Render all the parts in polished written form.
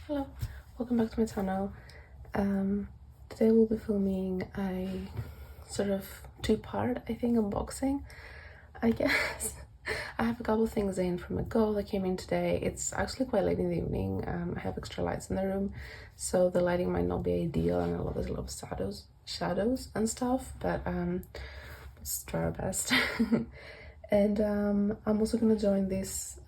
Hello, welcome back to my channel. Today we'll be filming a sort of two-part, I think, unboxing, I guess. I have a couple of things in from a go that came in today. It's actually quite late in the evening. I have extra lights in the room, so the lighting might not be ideal and there's a lot of shadows and stuff, but let's try our best. And I'm also gonna join this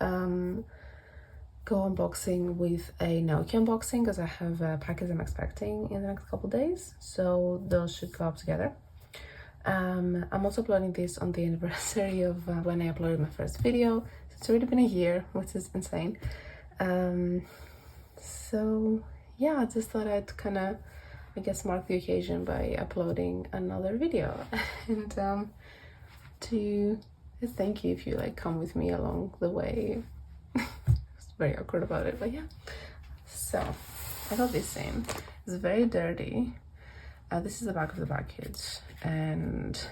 go unboxing with a Nokia unboxing because I have a package I'm expecting in the next couple of days, so those should go up together. I'm also uploading this on the anniversary of when I uploaded my first video, so it's already been a year, which is insane. So yeah, I just thought I'd kind of, I guess, mark the occasion by uploading another video and to thank you if you like come with me along the way. Very awkward about it, but yeah. So I got this in. It's very dirty. This is the back of the package, and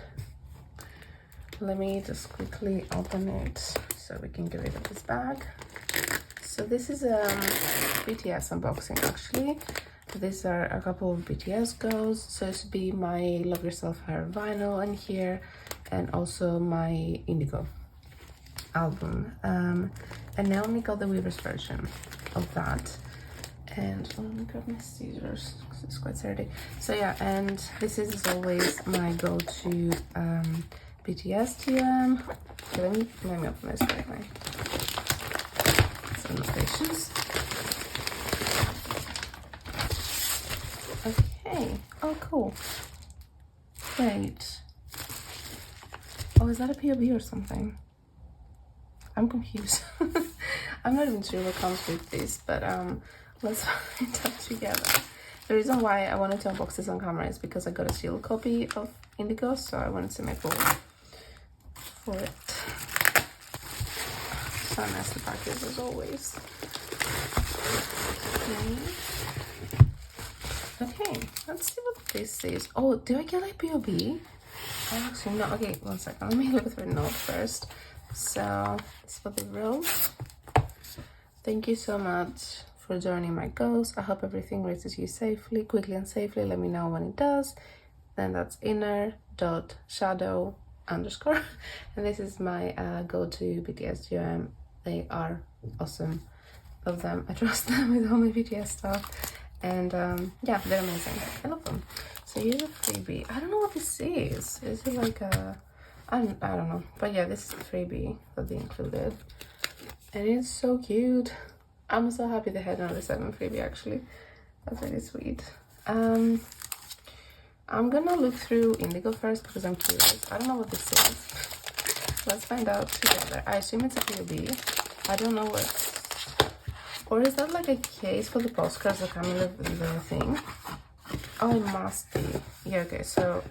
let me just quickly open it so we can get rid of this bag. So this is a BTS unboxing actually. These are a couple of BTS goes. So this would be my Love Yourself Hair vinyl in here, and also my Indigo album. And I only got the Weaver's version of that. And let me grab my scissors because it's quite sturdy. So yeah, and this is as always my go-to BTS TM. Okay, let me open this right now. Some notations. Okay. Oh, cool. Wait. Oh, is that a POB or something? I'm confused. I'm not even sure what comes with this, but let's find out together. The reason why I wanted to unbox this on camera is because I got a sealed copy of Indigo, so I wanted to make room for it. So nice the package as always. Okay, let's see what this is. Oh, do I get like POB? Oh, actually no. Okay, one second. Let me look through the note first. So it's for the rose. Thank you so much for joining my goals. I hope everything reaches you quickly and safely. Let me know when it does. Then that's inner.shadow_. And this is my go-to BTS GM. They are awesome. Love them. I trust them with all my BTS stuff. And yeah, they're amazing. I love them. So here's a freebie. I don't know what this is. Is it like a... I don't know, but yeah, this is the freebie that they included, and it's so cute. I'm so happy they had another 7 freebie actually. That's really sweet. I'm gonna look through Indigo first because I'm curious. I don't know what this is. Let's find out together. I assume it's a POB. I don't know what, or is that like a case for the postcards that come with the thing? Oh, it must be. Yeah, okay, so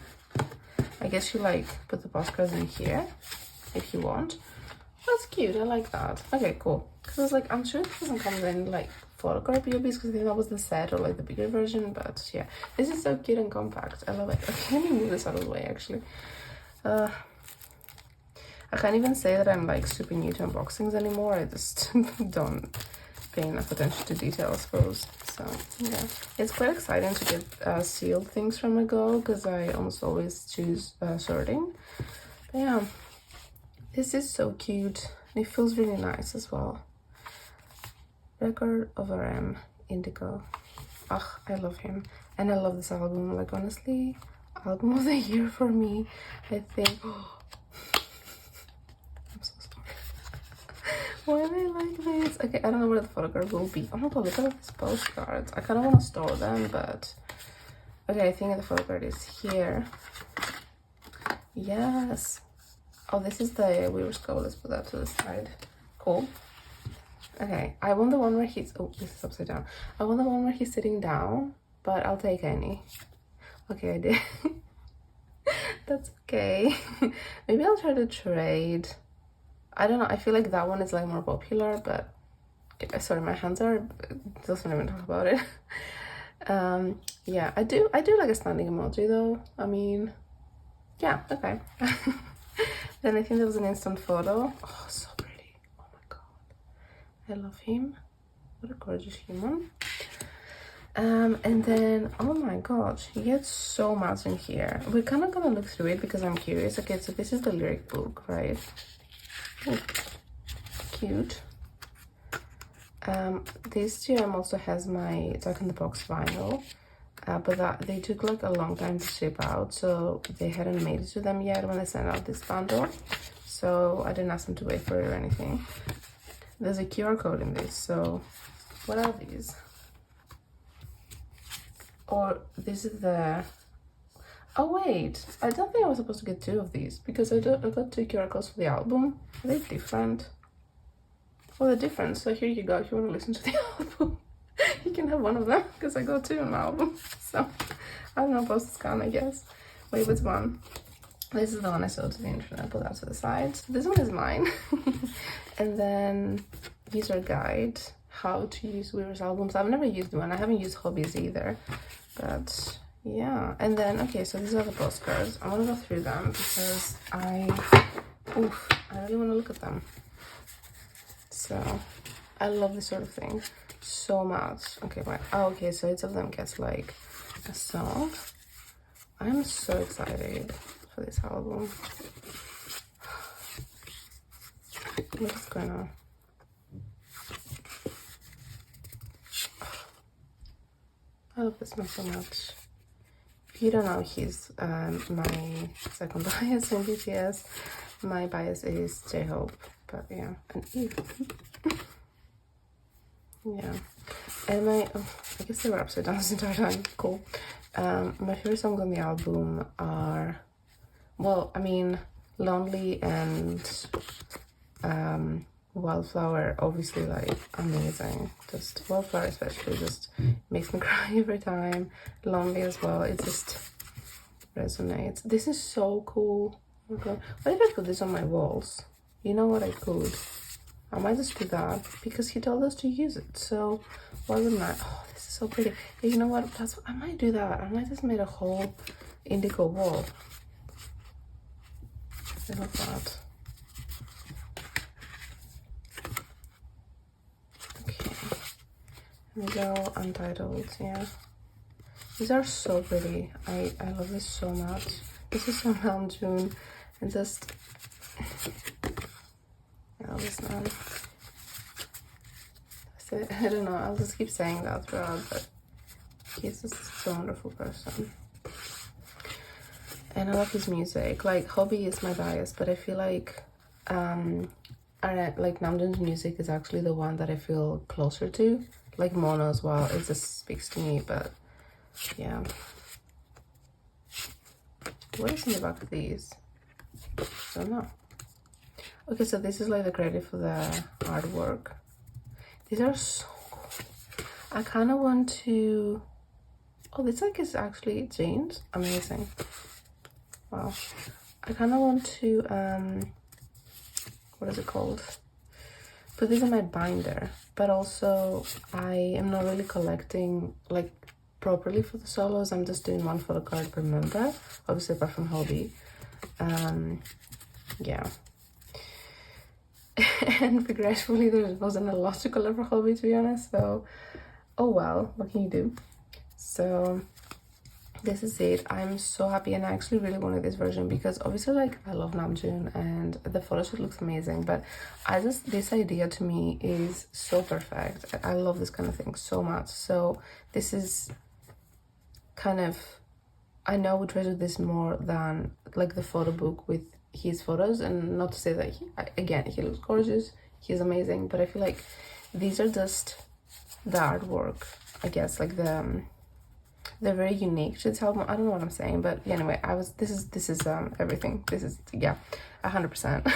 I guess you like put the postcards in here if you want. That's cute, I like that. Okay, cool. Because I was like, I'm sure it doesn't come in like photocard POBs because I think that was the set or like the bigger version, but yeah, this is so cute and compact. I love it. Okay, let me move this out of the way actually. I can't even say that I'm like super new to unboxings anymore. I just don't pay enough attention to detail, I suppose. So yeah, it's quite exciting to get sealed things from a go because I almost always choose sorting. But yeah, this is so cute. It feels really nice as well. Record of RM Indigo. Ugh, I love him, and I love this album. Like honestly, album of the year for me, I think. I'm so sorry. Why do I like this? Okay, I don't know where the photocard will be. Oh my god, look at all these postcards. I kind of want to store them, but okay, I think the photocard is here. Yes. Oh, this is the Weaver's Go. Let's put that to the side. Cool. Okay, I want the one where he's... Oh, this is upside down. I want the one where he's sitting down, but I'll take any. Okay, I did. That's okay. Maybe I'll try to trade. I don't know, I feel like that one is like more popular, but sorry, my hands are, doesn't even talk about it. Yeah, I do like a standing emoji though. I mean, yeah, okay. Then I think there was an instant photo. Oh, so pretty. Oh my god, I love him. What a gorgeous human. And then, oh my gosh, he gets so much in here. We're kind of gonna look through it because I'm curious. Okay, so this is the lyric book, right? Ooh, cute. This GM also has my Jack in the Box vinyl, but that they took like a long time to ship out, so they hadn't made it to them yet when they sent out this bundle. So I didn't ask them to wait for it or anything. There's a QR code in this, so what are these? Or this is the... Oh wait, I don't think I was supposed to get 2 of these because I got 2 QR codes for the album. Are they different? Well, they're different, so here you go. If you want to listen to the album, you can have one of them because I got 2 on my album. So I don't know, post scan, I guess. Wait, which one? This is the one I showed to the internet, put that to the side. So this one is mine. And then user guide, how to use Weaver's albums. I've never used one. I haven't used Hobbies either, but yeah. And then, okay, so these are the postcards. I want to go through them because I really want to look at them. So I love this sort of thing so much. Okay, right. Oh, okay, so each of them gets like a song. I'm so excited for this album. What is going on? I love this man so much. If you don't know, he's my second bias in BTS. My bias is J-Hope, but yeah, and Eve. Yeah, and my I guess they were upside down this entire time. Cool. My favorite songs on the album are, well, I mean, Lonely and Wildflower, obviously, like, amazing. Just Wildflower especially just makes me cry every time. Lonely as well, it just resonates. This is so cool. Oh my god, what if I put this on my walls? You know what, I could. I might just do that because he told us to use it, so why wouldn't I? Oh, this is so pretty. Yeah, you know what, I might do that. I might just make a whole indigo wall. I love that. Okay, here we go. Untitled. Yeah, these are so pretty. I love this so much. This is from Namjoon, and just I love this man. I don't know, I'll just keep saying that throughout, but he's just such a wonderful person. And I love his music. Like, Hobby is my bias, but I feel like like Namjoon's music is actually the one that I feel closer to. Like Mono as well, it just speaks to me, but yeah. What is in the back of these? I don't know. Okay, so this is like the credit for the artwork. These are so cool. I kind of want to... Oh, this like is actually jeans. Amazing. Wow. I kind of want to, what is it called? Put this in my binder. But also, I am not really collecting like properly for the solos. I'm just doing 1 photo card per member. Obviously, apart from Hobby. Yeah. And regretfully there wasn't a lot to color for Hobby, to be honest, so oh well, what can you do? So this is it. I'm so happy, and I actually really wanted this version because obviously, like, I love Namjoon and the photo shoot looks amazing, but this idea to me is so perfect. I love this kind of thing so much. So this is kind of, I know we treasure this more than like the photo book with his photos, and not to say that he looks gorgeous, he's amazing, but I feel like these are just the artwork, I guess, like they're very unique to this album. I don't know what I'm saying, but yeah, anyway, this is everything. This is, yeah, 100%.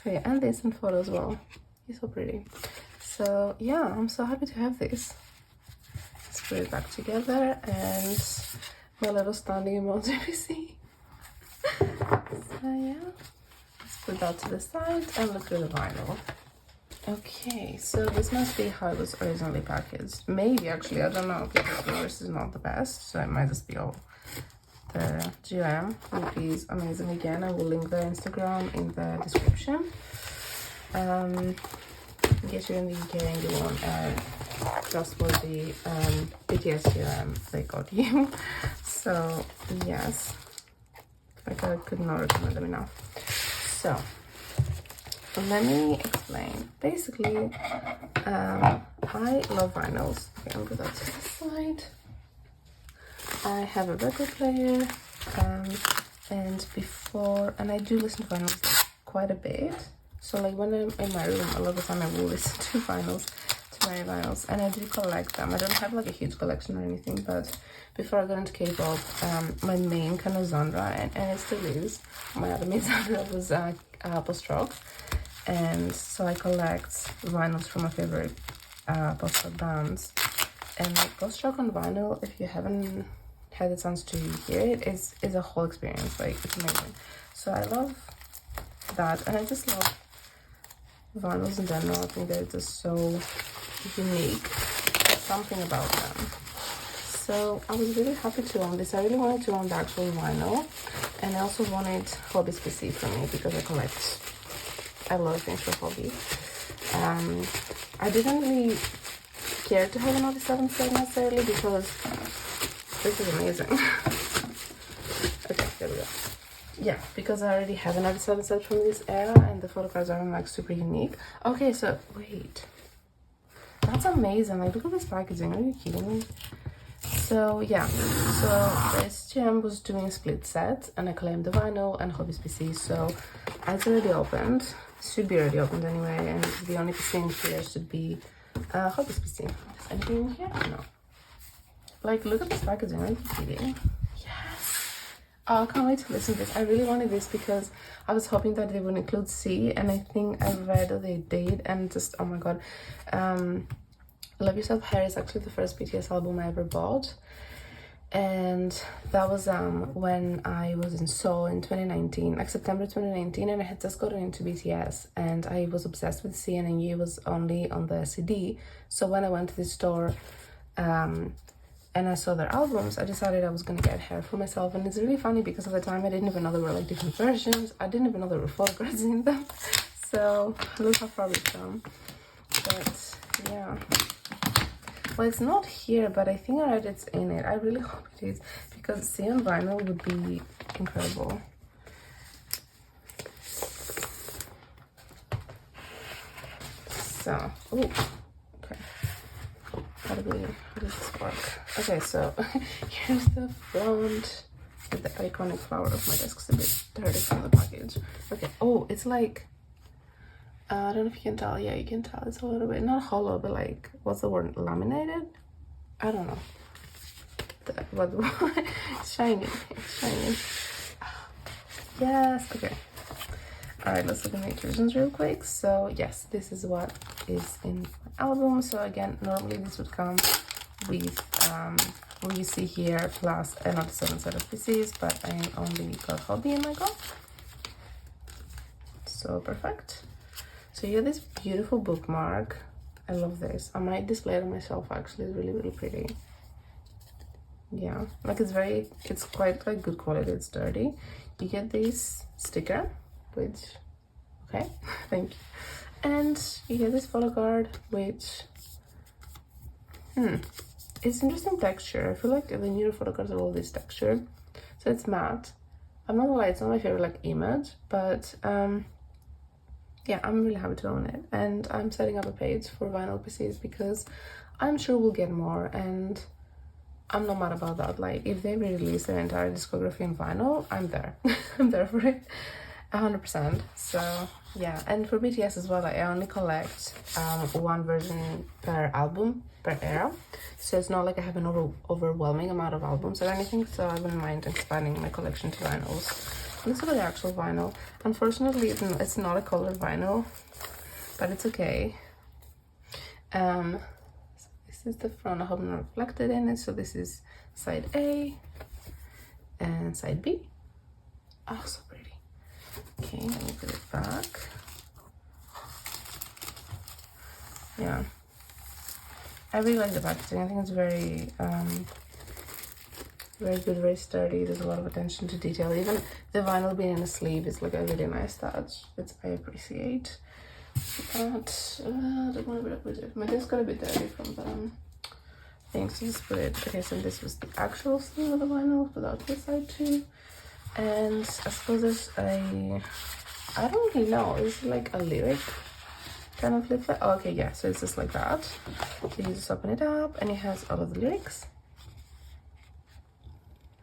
So yeah, and this in photo as well. He's so pretty. So yeah, I'm so happy to have this. Let's put it back together, and my little standing emoji we see. So yeah, let's put that to the side and look at the vinyl. Okay, so this must be how it was originally packaged. Maybe, actually, I don't know, because the notice is not the best, so it might just be all the GM, which is amazing. Again, I will link their Instagram in the description. In case you're in the UK and you want a just for the BTS theorem they got you. So yes, like I could not recommend them enough. So let me explain. Basically, I love vinyls. Okay, I'll put that to the side. I have a record player, and I do listen to vinyls quite a bit. So like when I'm in my room, a lot of the time I will listen to vinyls, to my vinyls, and I do collect them. I don't have like a huge collection or anything, but before I got into K-pop, my main kind of genre, and it still is, my other main genre was post-rock. And so I collect vinyls from my favorite post-rock bands. And like post-rock on vinyl, if you haven't had the chance to hear it, is a whole experience. Like, it's amazing. So I love that, and I just love vinyls in general. I think they're just so unique. There's something about them. So I was really happy to own this. I really wanted to own the actual vinyl, and I also wanted Hobby's PC for me because I collect a lot of things for Hobby. I didn't really care to have another 7 set necessarily because this is amazing. Okay, there we go. Yeah, because I already have another 7 set from this era, and the photo cards are like super unique. Okay, so wait, that's amazing. Like, look at this packaging. Are you kidding me? So yeah, so the SGM was doing a split set, and I claimed the vinyl and Hobby's PC. So it's already opened. Should be already opened anyway, and the only PC in here should be Hobby's PC. Is anything in here? No. Like, look at this packaging. Are you kidding? Yes. Oh, I can't wait to listen to this. I really wanted this because I was hoping that they would include C, and I think I read that they did, and just, oh my god. Love Yourself Hair is actually the first BTS album I ever bought, and that was when I was in Seoul in 2019, like September 2019, and I had just gotten into BTS, and I was obsessed with C, and I knew it was only on the CD. So when I went to the store and I saw their albums, I decided I was gonna get Hair for myself. And it's really funny because at the time I didn't even know there were like different versions. I didn't even know there were photographs in them. So look how far we've come. But yeah. Well, it's not here, but I think I read it's in it. I really hope it is, because C on vinyl would be incredible. So, oh, okay. How does this work? Okay, so here's the front with the iconic flower of my desk. It's a bit dirty from the package. Okay, oh, it's like, I don't know if you can tell. Yeah, you can tell. It's a little bit, not hollow, but like, what's the word? Laminated? I don't know. It's shiny. It's shiny. Yes. Okay. All right, let's look at the inclusions real quick. So yes, this is what is in my album. So again, normally this would come with what you see here plus another 7 set of PCs, but I only got Hobby in my go. So perfect. So you have this beautiful bookmark. I love this. I might display it on myself actually. It's really, really pretty. Yeah, like it's quite like good quality. It's sturdy. You get this sticker, which, okay, thank you. And you get this photo card, which, it's interesting texture. I feel like the newer photo cards are all this texture. So it's matte. I'm not gonna lie, it's not my favorite like image, but yeah, I'm really happy to own it, and I'm setting up a page for vinyl PCs because I'm sure we'll get more, and I'm not mad about that. Like, if they release their entire discography in vinyl, I'm there. I'm there for it, 100%. So yeah, and for BTS as well, I only collect one version per album, per era. So it's not like I have an overwhelming amount of albums or anything, so I wouldn't mind expanding my collection to vinyls. Let's look at the actual vinyl. Unfortunately, it's not a colored vinyl, but it's okay. So this is the front. I hope not reflected in it. So this is side A and side B. Oh, so pretty. Okay, let me put it back. Yeah, I really like the packaging. I think it's very good, very sturdy. There's a lot of attention to detail. Even the vinyl being in a sleeve is like a really nice touch, which I appreciate. But my desk got a bit dirty from the things, so just put it. Okay, so this was the actual sleeve of the vinyl without this side too. And I suppose there's I don't really know, is it like a lyric kind of leaflet? Oh, okay, yeah, so it's just like that. So you just open it up and it has all of the lyrics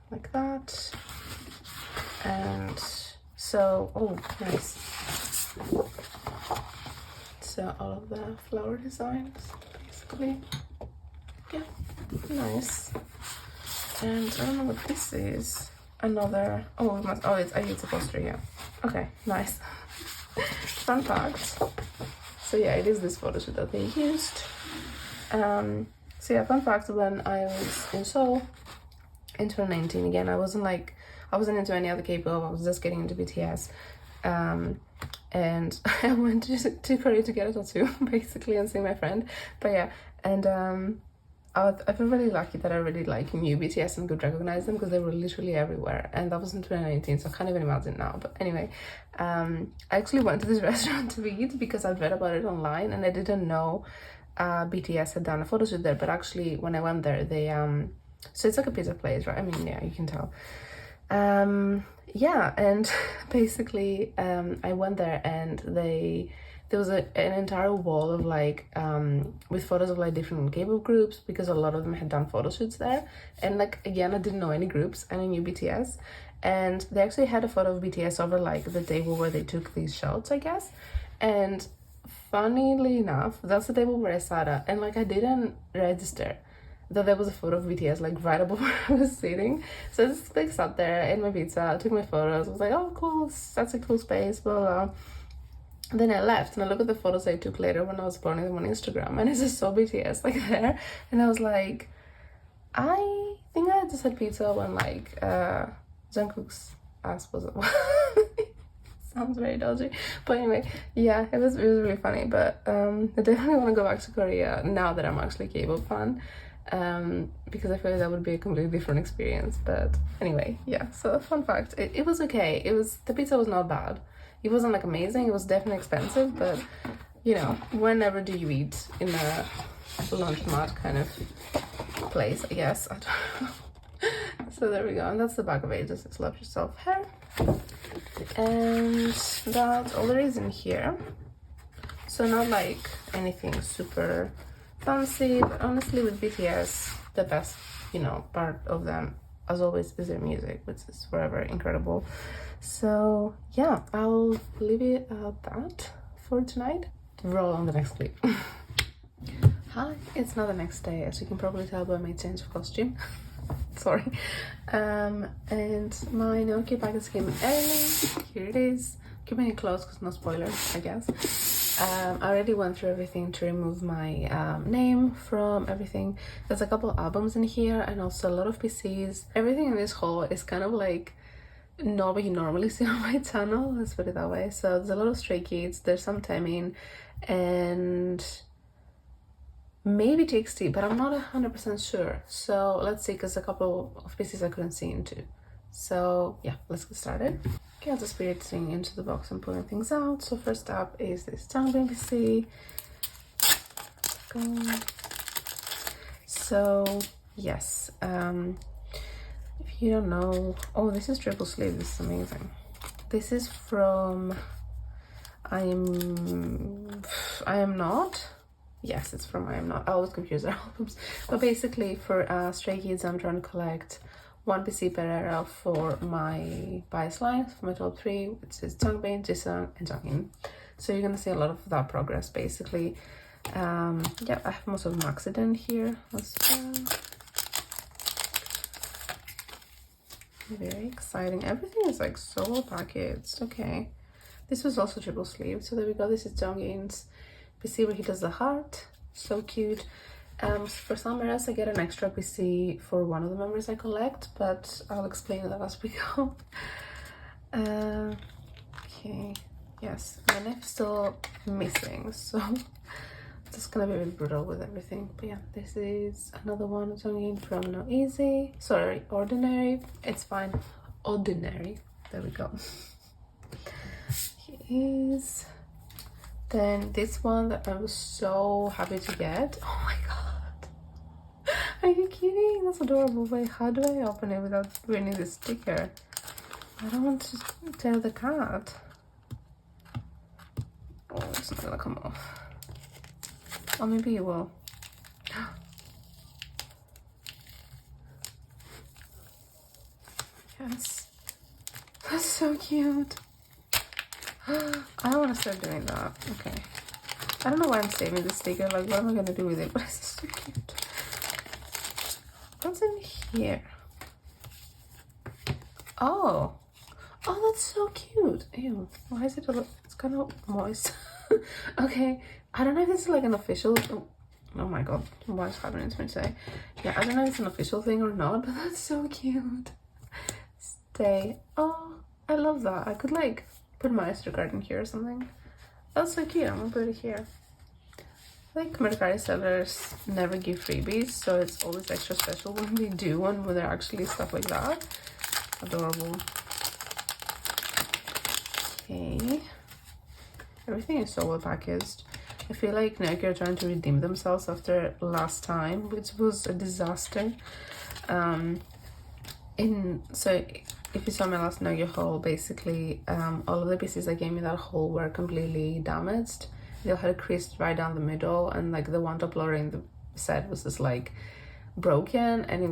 like that. And so, oh, nice. So all of the flower designs, basically. Yeah, nice. And I don't know what this is. Another, oh, it must, oh, it's a poster, yeah. Okay, nice. Fun fact. So yeah, it is this photo shoot that they used. So yeah, fun fact, when I was in Seoul in 2019, again, I wasn't into any other K-pop, I was just getting into BTS. And I went to Korea to get a tattoo, basically, and see my friend. But yeah, and I feel really lucky that I really knew BTS and could recognize them, because they were literally everywhere, and that was in 2019, so I can't even imagine now. But anyway, I actually went to this restaurant to eat because I'd read about it online, and I didn't know BTS had done a photo shoot there. But actually, when I went there, they so it's like a pizza place, right? I mean, yeah, you can tell. Yeah, and basically I went there, and there was an entire wall of like with photos of like different K-pop groups, because a lot of them had done photo shoots there. And like, again, I didn't know any groups, and I knew BTS, and they actually had a photo of BTS over like the table where they took these shots, I guess. And funnily enough, that's the table where I sat at, and like I didn't register that there was a photo of BTS like right above where I was sitting. So I just like sat there, ate my pizza, took my photos, I was like, oh cool, that's a cool space, blah blah. And then I left, and I look at the photos I took later when I was uploading them on Instagram, and I just saw BTS like there, and I was like, I think I just had pizza when like Jungkook's ass was sounds very dodgy, but anyway, yeah, it was really funny. But I definitely want to go back to Korea now that I'm actually a K-pop fan, because I feel like that would be a completely different experience. But anyway, yeah, so fun fact, it was okay. The pizza was not bad. It wasn't like amazing, it was definitely expensive, but you know, whenever do you eat in a laundromat kind of place, I guess. I don't know. So there we go, and that's the back of it. Just love yourself hair, and that's all there is in here. So not like anything super fancy, but honestly with BTS, the best, you know, part of them as always is their music, which is forever incredible. So yeah, I'll leave it at that for tonight. Roll on the next clip. Hi, it's not the next day, as you can probably tell by my change of costume. Sorry. And my Nokia package came in early. Here it is. Keeping it close because no spoilers, I guess. I already went through everything to remove my name from everything. There's a couple albums in here, and also a lot of PCs. Everything in this haul is kind of like not what you normally see on my channel, let's put it that way. So there's a lot of Stray Kids, there's some Taemin, and maybe TXT, but I'm not 100% sure. So let's see, because a couple of pieces I couldn't see into. So yeah, let's get started. Okay, I'll just be editing into the box and pulling things out. So first up is this Changbin PC. Go. So yes, if you don't know, oh, this is triple sleeve. This is amazing. This is from I am not. Yes, it's from I am not. I always confuse their albums. But basically, for Stray Kids, I'm trying to collect one PC per era for my bias line, for my top 3, which is Changbin, Jisung, and Jongin. So you're gonna see a lot of that progress, basically. Yeah, I have most of them accident here as well. Very exciting. Everything is like so well packaged. Okay, this was also triple sleeve. So there we go. This is Jonghin's PC where he does the heart. So cute. For some eras I get an extra PC for one of the members I collect, but I'll explain that as we go. Okay, yes, my knife's still missing, so just gonna be really brutal with everything. But yeah, this is another one Jonghin from No Easy. Sorry, Ordinary. It's fine. Ordinary. There we go. He is Then this one that I was so happy to get. Oh my god. Are you kidding? That's adorable. Wait, how do I open it without ruining the sticker? I don't want to tear the cat. Oh, it's not gonna come off. Or maybe it will. Yes. That's so cute. I don't want to start doing that. Okay. I don't know why I'm saving this sticker. Like, what am I gonna do with it? But it's so cute. What's in here? Oh. Oh, that's so cute. Ew. Why is it it's kind of moist. Okay. I don't know if this is like an official... Oh my god. What is happening to me today? Yeah, I don't know if it's an official thing or not, but that's so cute. Stay. Oh, I love that. I could like put my Instagram in here or something. That's so cute. I'm gonna put it here. Like Mercari sellers never give freebies, so it's always extra special when they do one, when they're actually stuff like that. Adorable. Okay. Everything is so well packaged. I feel like Nike are trying to redeem themselves after last time, which was a disaster. So if you saw my last Nugget haul, basically all of the pieces that gave me that haul were completely damaged. They all had creased right down the middle, and like the one top loader in the set was just like broken, and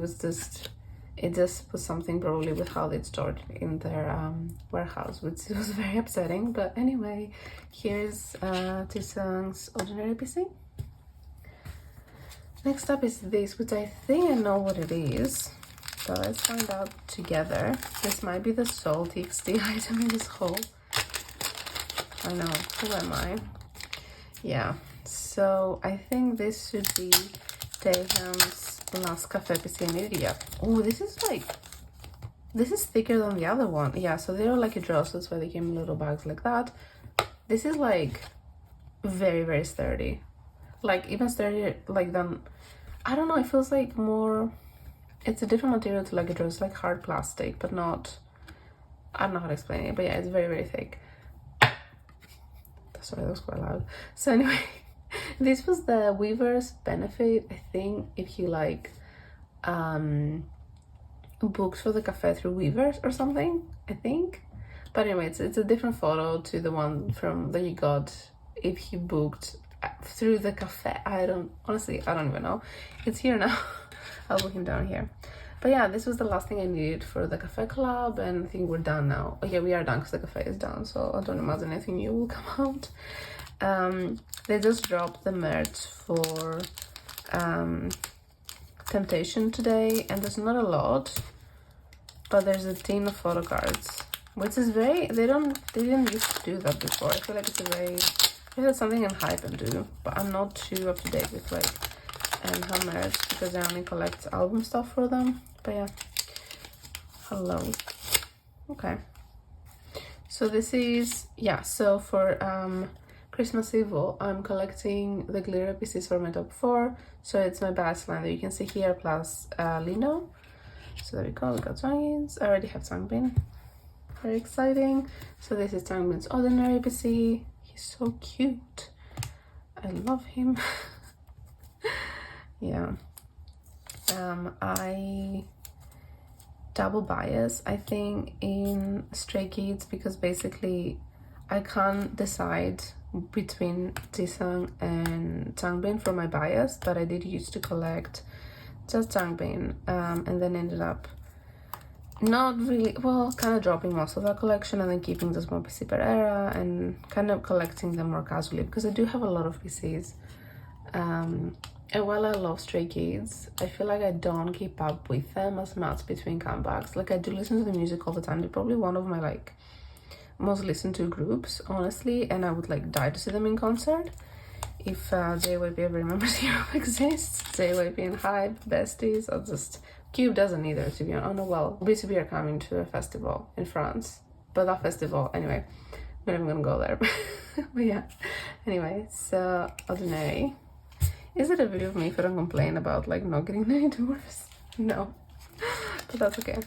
it just was something probably with how they stored in their warehouse, which was very upsetting. But anyway, here's Tisang's Ordinary PC. Next up is this, which I think I know what it is. So let's find out together. This might be the sole TXT item in this haul. I know, who am I? Yeah, so I think this should be Taehyun's last cafe PC in India. Oh, this is thicker than the other one. Yeah, so they're like a draw, so that's why they came in little bags like that. This is like very, very sturdy. Like even sturdier like than, I don't know, it feels like more... It's a different material to like a draw. It's like hard plastic, but not... I don't know how to explain it, but yeah, it's very, very thick. Sorry, that was quite loud. So anyway, this was the Weaver's Benefit. I think if you like booked for the cafe through Weavers or something, I think. But anyway, it's a different photo to the one from that you got if you booked through the cafe. Honestly, I don't even know. It's here now. I'll put him down here. But yeah, this was the last thing I needed for the cafe club, and I think we're done now. Oh yeah, we are done because the cafe is done, so I don't imagine anything new will come out. They just dropped the merch for Temptation today, and there's not a lot, but there's a tin of photo cards, which is very... They didn't used to do that before. I feel like it's a very... I feel like something I'm hype and do, but I'm not too up to date with like her merch because I only collect album stuff for them. But yeah, hello. Okay, so this is, yeah, so for Christmas Eve I'm collecting the glitter pieces for my top 4. So it's my best line that you can see here, plus Lino. So there we go, we got Changyin's. I already have Changbin, very exciting. So this is Changbin's Ordinary PC. He's so cute, I love him. Yeah, I double bias, I think, in Stray Kids, because basically I can't decide between Jisung and Changbin for my bias, but I did used to collect just Changbin, and then ended up not really, well, kind of dropping most of that collection and then keeping just one PC per era and kind of collecting them more casually, because I do have a lot of PCs. And while I love Stray Kids, I feel like I don't keep up with them as much between comebacks. Like, I do listen to the music all the time. They're probably one of my like most listened to groups, honestly, and I would like die to see them in concert. If JYP ever remembers Europe exists, JYP and Hype, besties, or just... Cube doesn't either, to be honest. Oh no, well, BTB are coming to a festival in France, but that festival, anyway, I'm not even gonna go there. But yeah, anyway, so Ordinary. Is it a video of me if I don't complain about like not getting any tours? No, but that's okay.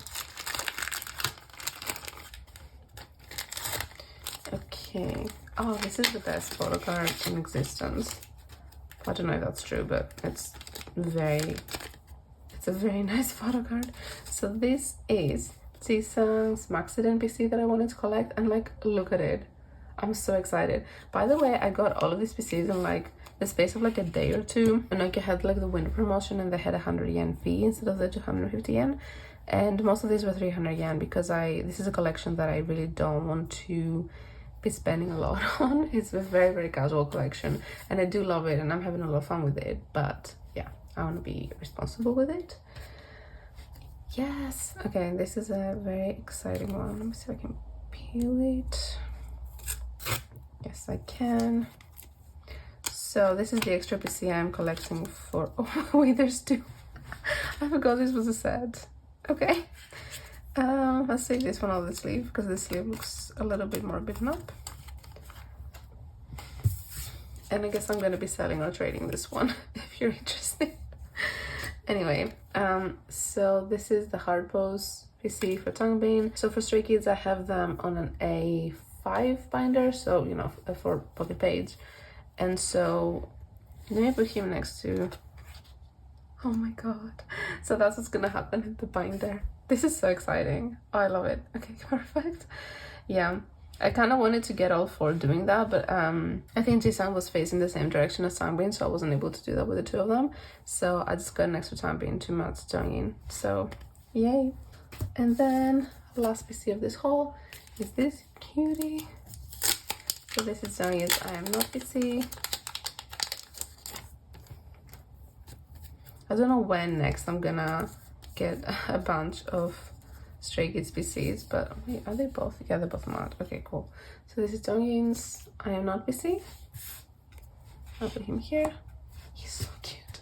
Okay, Oh, this is the best photo card in existence. I don't know if that's true, but it's a very nice photo card. So this is Jisung's Maxi NPC that I wanted to collect, and like, look at it. I'm so excited. By the way, I got all of these PCs in like the space of like a day or two. And like, I had like the winter promotion and they had 100 yen fee instead of the 250 yen. And most of these were 300 yen because this is a collection that I really don't want to be spending a lot on. It's a very, very casual collection and I do love it and I'm having a lot of fun with it. But yeah, I want to be responsible with it. Yes. Okay, this is a very exciting one. Let me see if I can peel it. Yes, I can. So this is the extra PC I'm collecting for... Oh, wait, there's two. I forgot this was a set. Okay. Let's save this one on the sleeve because the sleeve looks a little bit more beaten up. And I guess I'm going to be selling or trading this one if you're interested. Anyway, so this is the hard pose PC for Tangbin. So for Stray Kids, I have them on an A5 binder, so you know, for pocket page. And so let me put him next to... Oh my god. So that's what's gonna happen in the binder. This is so exciting. Oh, I love it. Okay, perfect. Yeah, I kind of wanted to get all four doing that, but I think Jisung was facing the same direction as Tangbin, so I wasn't able to do that with the two of them. So I just got an extra Tangbin to match Jongin. So yay. And then last PC of this haul is this cutie. So this is Jonghyun's I Am Not PC. I don't know when next I'm gonna get a bunch of Stray Kids PCs, but wait, are they both? Yeah, they're both matte. Okay, cool. So this is Jonghyun's I Am Not PC. I'll put him here. He's so cute.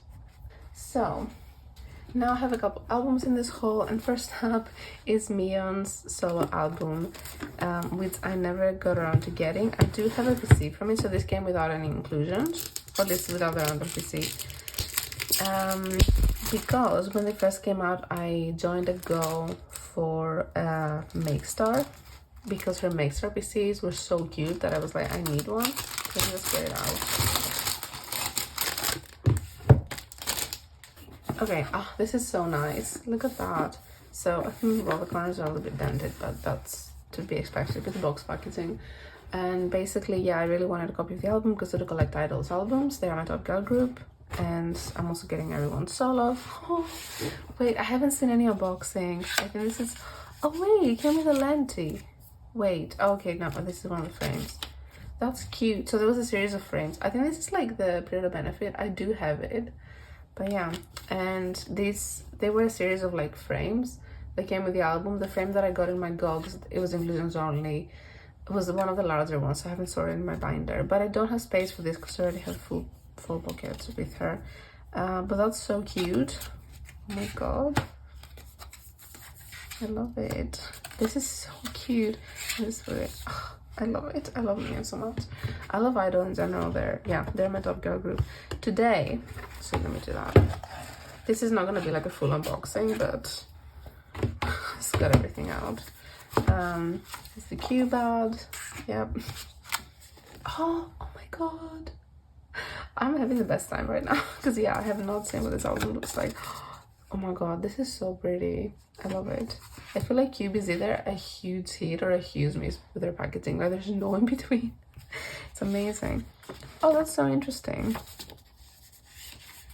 So now I have a couple albums in this haul, and first up is Mion's solo album, which I never got around to getting. I do have a PC from it, so this came without any inclusions, or this without the random PC. Because when they first came out, I joined a go for Makestar because her Makestar PCs were so cute that I was like, I need one. Let me just get it out. Okay, oh, this is so nice. Look at that. So I think all the corners are a little bit dented, but that's to be expected with the box packaging. And basically, yeah, I really wanted a copy of the album because I do collect Idols albums. They are my top girl group. And I'm also getting everyone's solo. Oh, wait, I haven't seen any unboxing. I think this is... Oh, wait, it came with a lenti. Wait, oh, okay, no, this is one of the frames. That's cute. So there was a series of frames. I think this is like the period of benefit. I do have it. But yeah, and they were a series of like frames that came with the album. The frame that I got in my gogs, it was inclusions only. It was one of the larger ones, so I haven't sorted in my binder. But I don't have space for this because I already have full pockets with her. But that's so cute. Oh my god. I love it. This is so cute. Oh, I love it. I love Mia so much. I love Idol in general. They're my top girl group. Today, so let me do that. This is not gonna be like a full unboxing, but it's got everything out. It's the cue bad. Yep. Oh my god. I'm having the best time right now because yeah, I have not seen what this album looks like. Oh my god, this is so pretty. I love it. I feel like Cube is either a huge hit or a huge miss with their packaging. Like there's no in between. It's amazing. Oh, that's so interesting.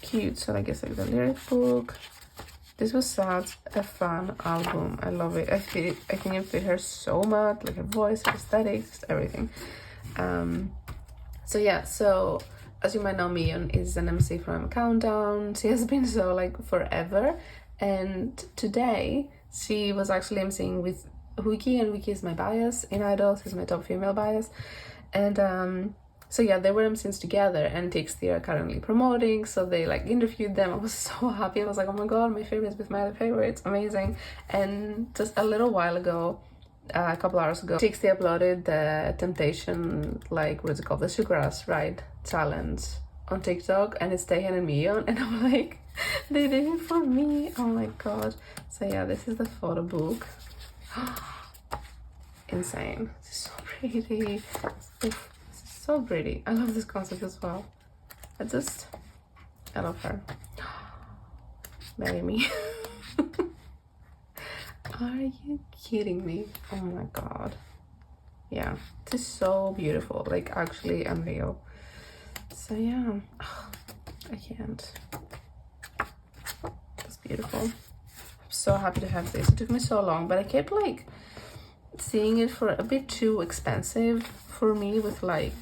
Cute. So I guess like the lyric book. This was such a fun album. I love it. I think it fit her so much. Like her voice, her aesthetics, just everything. So yeah, so as you might know, Mion is an MC from Countdown. She has been so like forever. And today she was actually emceeing with Wiki, and Wiki is my bias in Idols. He's my top female bias. And so yeah, they were emceeing together, and TXT are currently promoting, so they like interviewed them. I was so happy. I was like, oh my god, my favorites with my other favorites, amazing. And just a little while ago, a couple hours ago, TXT uploaded the Temptation, like what's it called, the Sugarrush Ride challenge on TikTok, and it's Taehyun and Mion, and I'm like, they did it for me. Oh my god. So yeah, this is the photo book. Insane. It's so pretty. Oof, So pretty. I love this concept as well. I love her. Marry me. Are you kidding me? Oh my god. Yeah, this is so beautiful, like actually unreal. So yeah, I can't. That's beautiful. I'm so happy to have this. It took me so long, but I kept like seeing it for a bit too expensive for me with like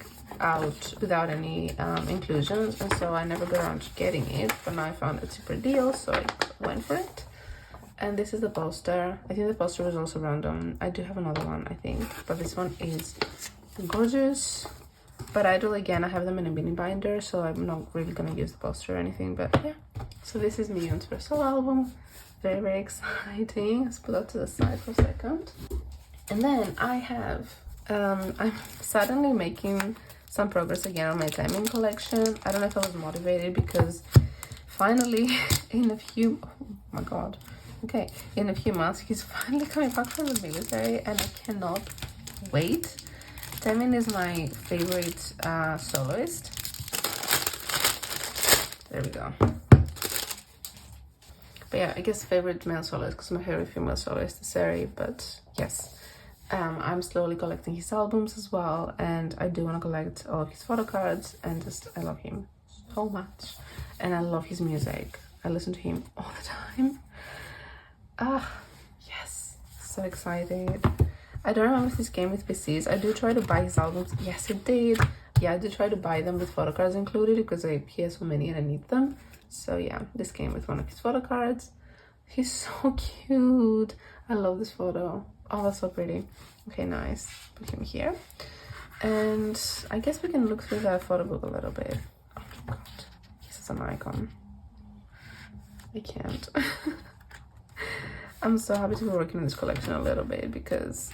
out without any inclusions, and so I never got around to getting it, but now I found a cheaper deal, so I went for it. And this is the poster. I think the poster was also random. I do have another one, I think, but this one is gorgeous. But again, I have them in a mini binder, so I'm not really gonna use the poster or anything, but yeah. So this is Mion's first solo album. Very, very exciting. Let's put that to the side for a second. And then I have, I'm suddenly making some progress again on my Taemin collection. I don't know if I was motivated because finally in a few, oh my god. Okay, in a few months, he's finally coming back from the military, and I cannot wait. Taemin is my favorite soloist. There we go. But yeah, I guess favorite male soloist, because my favorite female soloist is Seri, but yes. I'm slowly collecting his albums as well, and I do want to collect all of his photo cards, and just, I love him so much. And I love his music. I listen to him all the time. Yes, so excited. I don't remember if this came with PCs. I do try to buy his albums. Yes, it did. Yeah, I did try to buy them with photo cards included because he has so many and I need them. So yeah, this came with one of his photo cards. He's so cute. I love this photo. Oh, that's so pretty. Okay, nice. Put him here. And I guess we can look through that photo book a little bit. Oh my god, he's such an icon. I can't. I'm so happy to be working on this collection a little bit because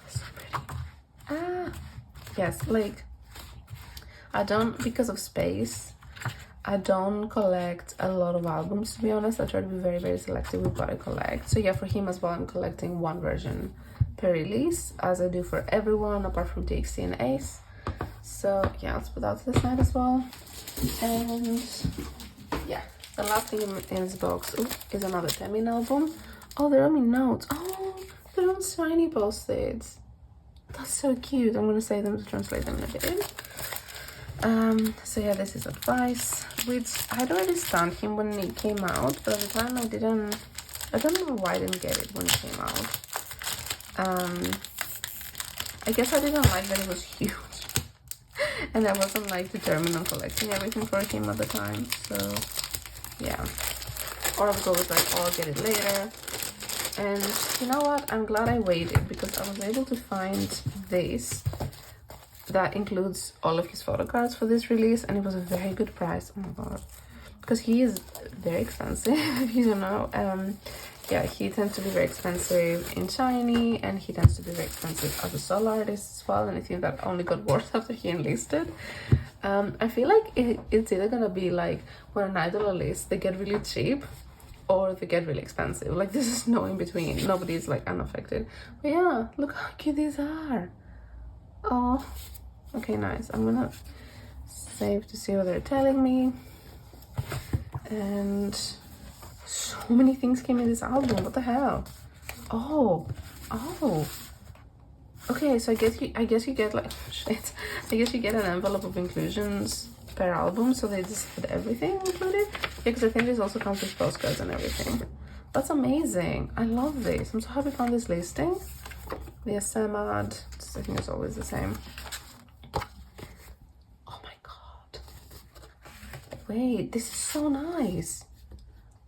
that's so pretty. Yes, like I don't, because of space, I don't collect a lot of albums, to be honest. I try to be very, very selective with what I collect. So yeah, for him as well, I'm collecting one version per release, as I do for everyone apart from TXT and Ace. So yeah, let's put that to the side as well. And yeah, the last thing in this box is another Taemin album. Oh, they're only notes. Oh, they're on shiny post-its. That's so cute. I'm gonna save them to translate them in a bit. So yeah, this is Advice, which I'd already stunned him when it came out, but at the time I don't know why I didn't get it when it came out. I guess I didn't like that it was huge. And I wasn't like determined on collecting everything for him at the time, so yeah. Or I was always like, oh, I'll get it later. And you know what? I'm glad I waited because I was able to find this that includes all of his photo cards for this release, and it was a very good price. Oh my god, because he is very expensive. If you don't know, yeah, he tends to be very expensive in shiny, and he tends to be very expensive as a solo artist as well, and I think that only got worse after he enlisted. I feel like it's either gonna be like when an idol enlists, they get really cheap or they get really expensive. Like, this is no in between. Nobody's like unaffected. But yeah, look how cute these are. Oh, okay, nice. I'm gonna save to see what they're telling me. And so many things came in this album. What the hell? Oh. Okay, so I guess you get like shit. I guess you get an envelope of inclusions per album, so they just put everything included. Yeah, because I think this also comes with postcards and everything. That's amazing. I love this. I'm so happy I found this listing. The SMAD, I think it's always the same. Oh my god. Wait, this is so nice.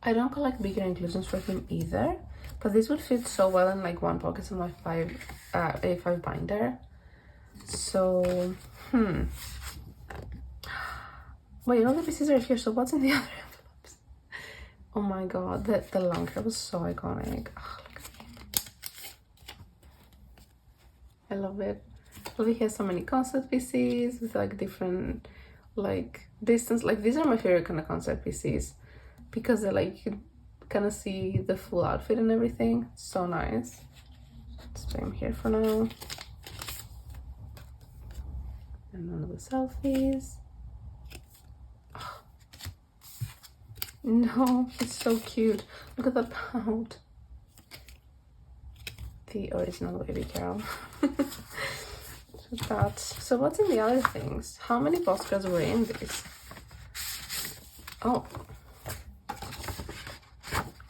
I don't collect bigger inclusions for him either, but this would fit so well in like one pocket in my A5 binder. So, wait, all the pieces are here, so what's in the other envelopes? Oh my god, the long hair was so iconic. Oh, look at it. I love it. Well, he has so many concept pieces with like different like distance. Like, these are my favorite kind of concept pieces because they're like, you can kind of see the full outfit and everything. So nice. Let's put him here for now. And one of the selfies. Oh. No, he's so cute. Look at that pout. The original baby Carol. That. So what's in the other things? How many postcards were in this? Oh.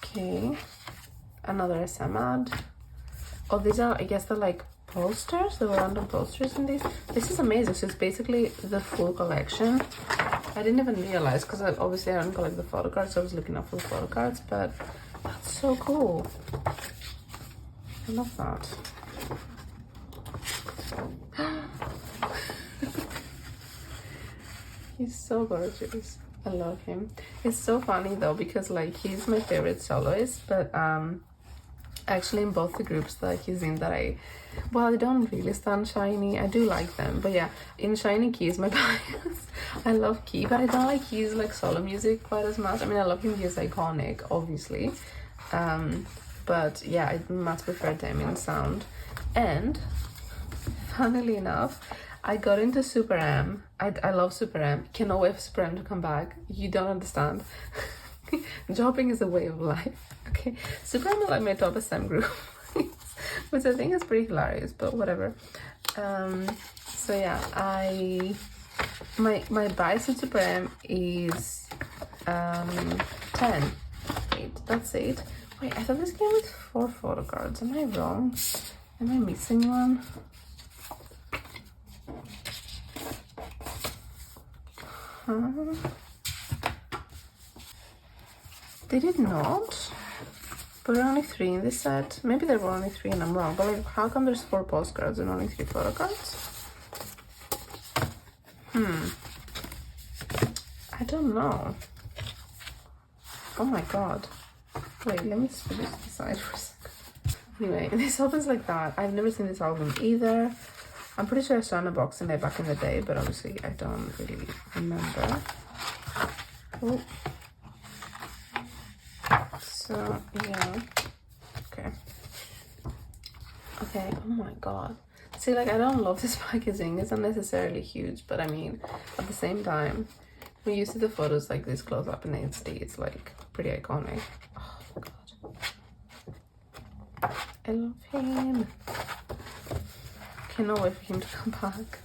Okay. Another SM ad. Oh, these are, I guess they're like posters. There were random posters in these. This is amazing. So it's basically the full collection. I didn't even realize because obviously I don't collect the photo cards. So I was looking up for the photo cards, but that's so cool. I love that. He's so gorgeous. I love him. It's so funny though because like he's my favorite soloist, but actually in both the groups that he's in that I don't really stand Shiny. I do like them, but yeah, in Shiny Key is my bias. I love Key, but I don't like his like solo music quite as much. I mean, I love him, he's iconic, obviously. But yeah, I much prefer Damien's sound. And funnily enough, I got into Super M. I love Super M. Cannot wait for Super M to come back. You don't understand. Jobbing is a way of life. Okay, Super M is like my top SM group, which I think is pretty hilarious, but whatever. So yeah, my bias in Super M is 10. 8. That's 8. Wait, I thought this came with 4 photo cards. Am I wrong? Am I missing one? Did it not? But there are only 3 in this set. Maybe there were only 3 and I'm wrong. But like, how come there's 4 postcards and only 3 photo cards? I don't know. Oh my god. Wait, let me just put this aside for a second. Anyway, this opens like that. I've never seen this album either. I'm pretty sure I saw an unboxing it back in the day, but obviously I don't really remember. Oh. So, yeah. Okay. Okay, oh my god. See, like, I don't love this packaging. It's unnecessarily huge, but I mean, at the same time, when you see the photos like this close up in HD, it's like pretty iconic. Oh my god. I love him. Cannot wait for him to come back.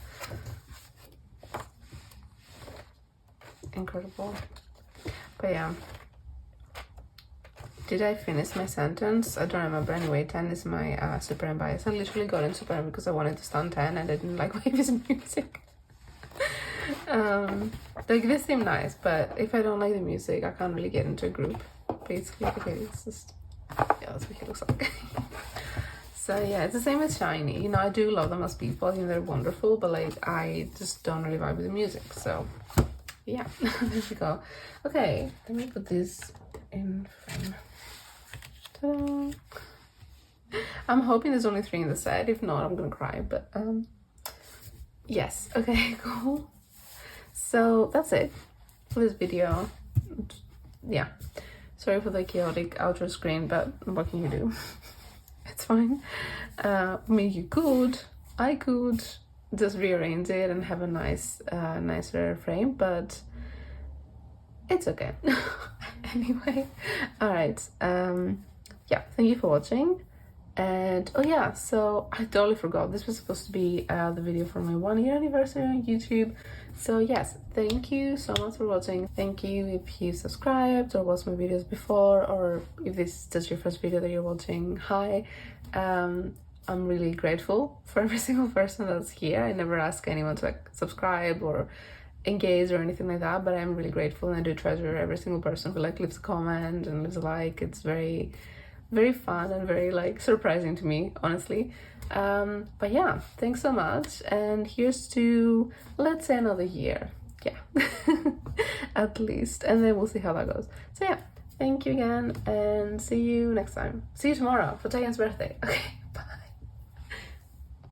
Incredible. But yeah. Did I finish my sentence? I don't remember. Anyway, 10 is my Super M bias. I literally got in Super M because I wanted to stand 10 and I didn't like Wavy's music. Like, this seemed nice, but if I don't like the music, I can't really get into a group. Basically, okay, it's just, yeah, that's what he looks like. So yeah, it's the same as Shiny. You know, I do love them as people. I think they're wonderful, but like, I just don't really vibe with the music. So yeah, there we go. Okay, let me put this in frame. Ta-da. I'm hoping there's only 3 in the set. If not, I'm gonna cry. But yes. Okay, cool. So that's it for this video. Yeah, sorry for the chaotic outro screen, but what can you do? It's fine. I mean, I could just rearrange it and have a nice nicer frame, but it's okay. Anyway, all right, yeah, thank you for watching. And oh yeah, so I totally forgot, this was supposed to be the video for my 1-year anniversary on YouTube. So yes, thank you so much for watching. Thank you if you subscribed or watched my videos before, or if this is just your first video that you're watching. Hi. I'm really grateful for every single person that's here. I never ask anyone to like subscribe or engage or anything like that, but I'm really grateful, and I do treasure every single person who like leaves a comment and leaves a like. It's very, very fun and very like surprising to me, honestly. But yeah, thanks so much, and here's to, let's say, another year. Yeah. At least, and then we'll see how that goes. So yeah, thank you again, and see you next time. See you tomorrow for Taeyeon's birthday. Okay.